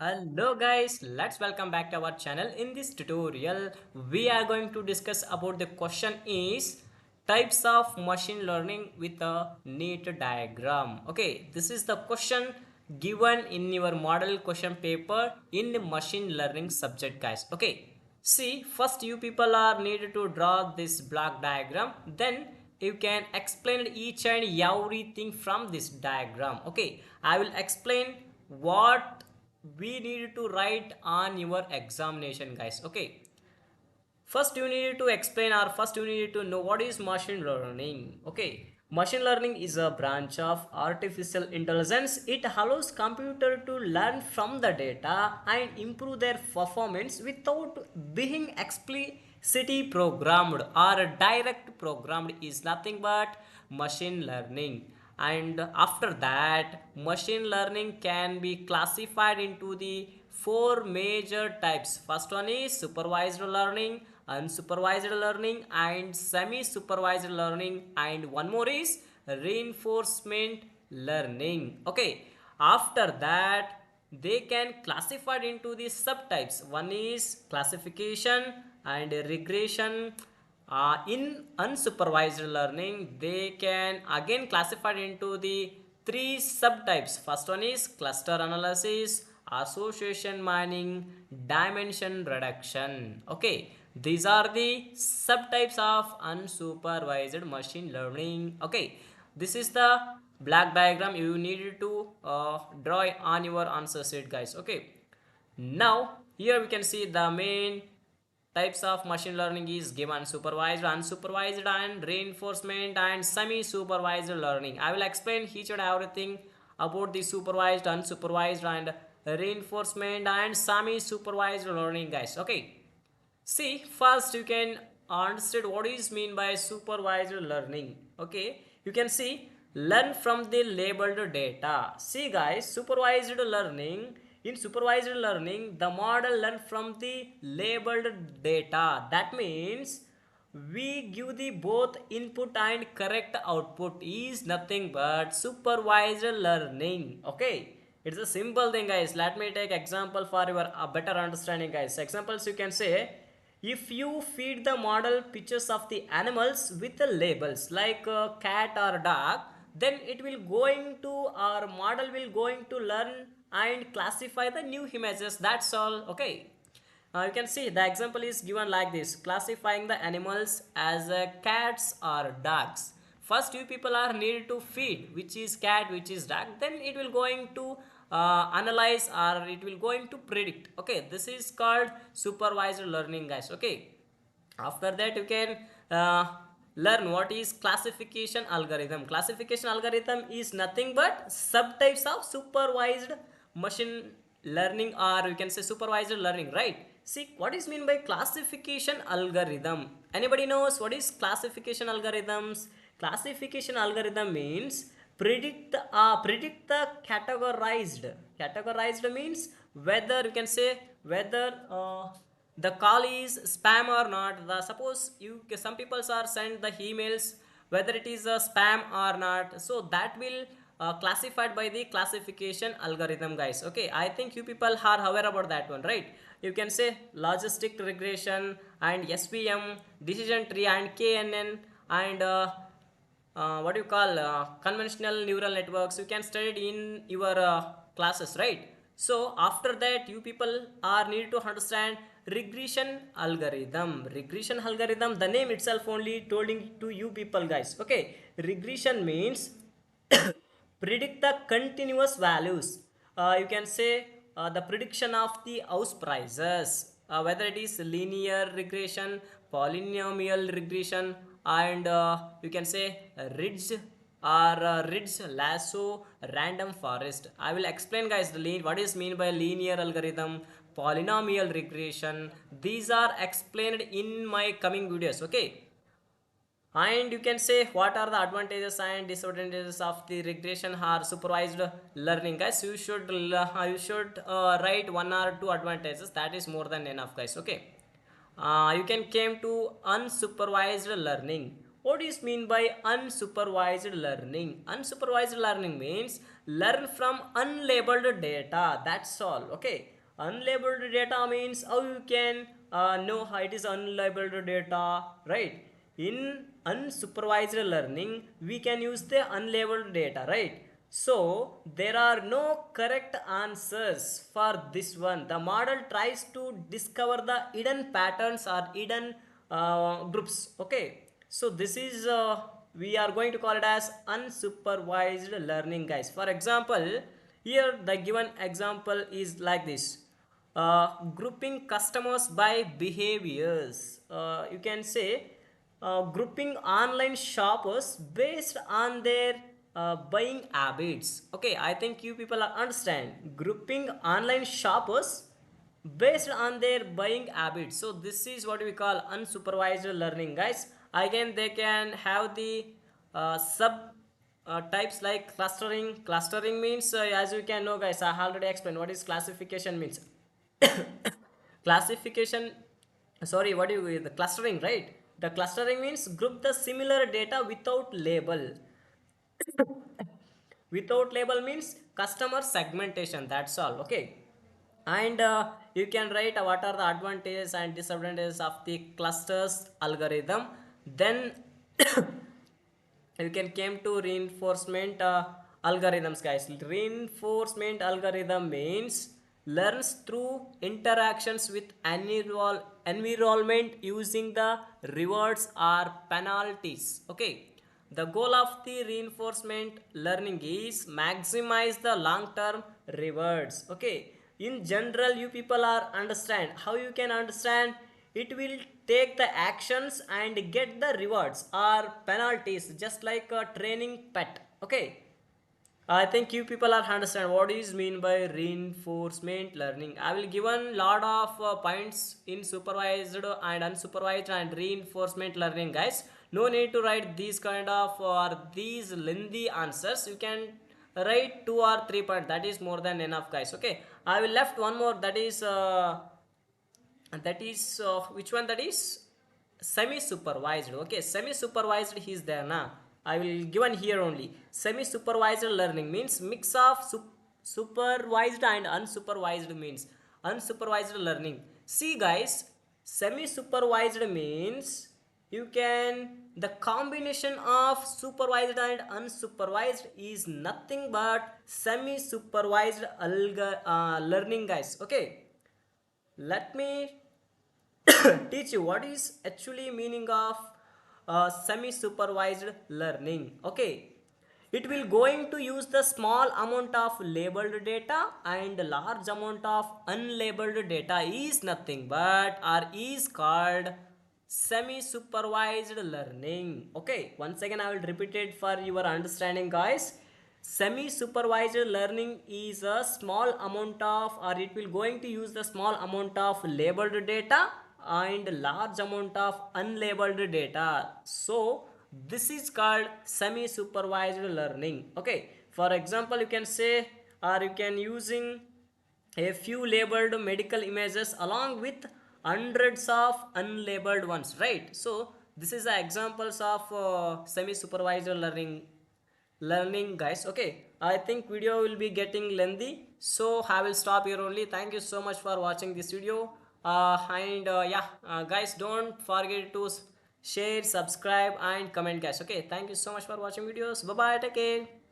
Hello guys, let's welcome back to our channel. In this tutorial, we are going to discuss about the question is types of machine learning with a neat diagram. Okay, this is the question given in your model question paper in the machine learning subject guys. Okay, see first you people are needed to draw this block diagram, then you can explain each and everything from this diagram. Okay, I will explain what we need to write on your examination guys. Okay, first you need to explain or first you need to know what is machine learning. Okay, machine learning is a branch of artificial intelligence. It allows computer to learn from the data and improve their performance without being explicitly programmed or direct programmed is nothing but machine learning. And after that, machine learning can be classified into the four major types. First one is supervised learning, unsupervised learning, and semi-supervised learning, and one more is reinforcement learning. Okay, after that they can classified into the subtypes. One is classification and regression. In unsupervised learning, they can again classified into the three subtypes. First one is cluster analysis, association mining, dimension reduction. Okay, these are the subtypes of unsupervised machine learning. Okay, this is the black diagram you needed to draw on your answer sheet guys. Okay, now here we can see the main types of machine learning is given: supervised, unsupervised, and reinforcement, and semi-supervised learning. I will explain each and everything about the supervised, unsupervised, and reinforcement and semi-supervised learning guys. Okay, see first you can understand what is mean by supervised learning. Okay, you can see learn from the labeled data. See guys, supervised learning, in supervised learning the model learn from the labeled data. That means we give the both input and correct output is nothing but supervised learning. Okay, it's a simple thing guys. Let me take example for your better understanding guys. Examples you can say, if you feed the model pictures of the animals with the labels like cat or dog, then it will going to, our model will going to learn and classify the new images. That's all. Okay, you can see the example is given like this: classifying the animals as cats or dogs. First you people are needed to feed which is cat, which is dog, then it will going to analyze or it will going to predict. Okay, this is called supervised learning guys. Okay, after that you can learn what is classification algorithm. Classification algorithm is nothing but subtypes of supervised machine learning, or you can say supervised learning, right? See what is mean by classification algorithm. Anybody knows what is classification algorithms? Classification algorithm means predict the categorized means whether you can say whether the call is spam or not. The suppose you, some people are sent the emails whether it is a spam or not, so that will classified by the classification algorithm guys. Okay, I think you people are aware about that one, right? You can say logistic regression and SVM, decision tree, and KNN, and what do you call conventional neural networks. You can study it in your classes, right? So after that you people are need to understand regression algorithm. Regression algorithm, the name itself only told to you people guys. Okay, regression means predict the continuous values. You can say the prediction of the house prices, whether it is linear regression, polynomial regression, and you can say ridge or ridge lasso, random forest. I will explain guys the what is mean by linear algorithm, polynomial regression. These are explained in my coming videos. Okay, and you can say what are the advantages and disadvantages of the regression or supervised learning guys. You should write one or two advantages, that is more than enough guys. Okay, you can came to unsupervised learning. What is mean by unsupervised learning? Unsupervised learning means learn from unlabeled data, that's all. Okay, unlabeled data means how you can know how it is unlabeled data, right? In unsupervised learning we can use the unlabeled data, right? So there are no correct answers for this one. The model tries to discover the hidden patterns or hidden groups. Okay, so this is we are going to call it as unsupervised learning, guys. For example, here the given example is like this: grouping customers by behaviors. You can say grouping online shoppers based on their buying habits. Okay, I think you people are understand grouping online shoppers based on their buying habits. So this is what we call unsupervised learning, guys. Again, they can have the sub types like clustering. Clustering means as you can know, guys, I already explained what is classification means. Classification, sorry, what do you, the clustering, right? The clustering means group the similar data without label. Without label means customer segmentation, that's all. Okay, and you can write what are the advantages and disadvantages of the clusters algorithm. Then you can came to reinforcement algorithms, guys. Reinforcement algorithm means learns through interactions with environment using the rewards or penalties. Okay, the goal of the reinforcement learning is maximize the long term rewards. Okay, in general you people are understand how you can understand. It will take the actions and get the rewards or penalties, just like a training pet. Okay, I think you people are understand what is mean by reinforcement learning. I will give a lot of points in supervised and unsupervised and reinforcement learning, guys. No need to write these kind of or these lengthy answers. You can write 2 or 3 points. That is more than enough, guys. Okay, I will left one more, that is which one, that is semi supervised. Okay, semi supervised is there now. I will given here only. Semi supervised learning means mix of supervised and unsupervised means unsupervised learning. See, guys, semi supervised means you can, the combination of supervised and unsupervised is nothing but semi supervised learning, guys. Okay, let me teach you what is actually meaning of semi-supervised learning. Okay, it will going to use the small amount of labeled data and large amount of unlabeled data is nothing but or is called semi-supervised learning. Okay, once again I will repeat it for your understanding, guys. Semi-supervised learning is a small amount of, or it will going to use the small amount of labeled data and large amount of unlabeled data. So this is called semi-supervised learning. Okay, for example you can say, or you can using a few labeled medical images along with hundreds of unlabeled ones, right? So this is the examples of semi-supervised learning, guys. Okay, I think video will be getting lengthy, so I will stop here only. Thank you so much for watching this video. And yeah, guys, don't forget to share, subscribe and comment, guys. Okay, thank you so much for watching videos. Bye bye, take care.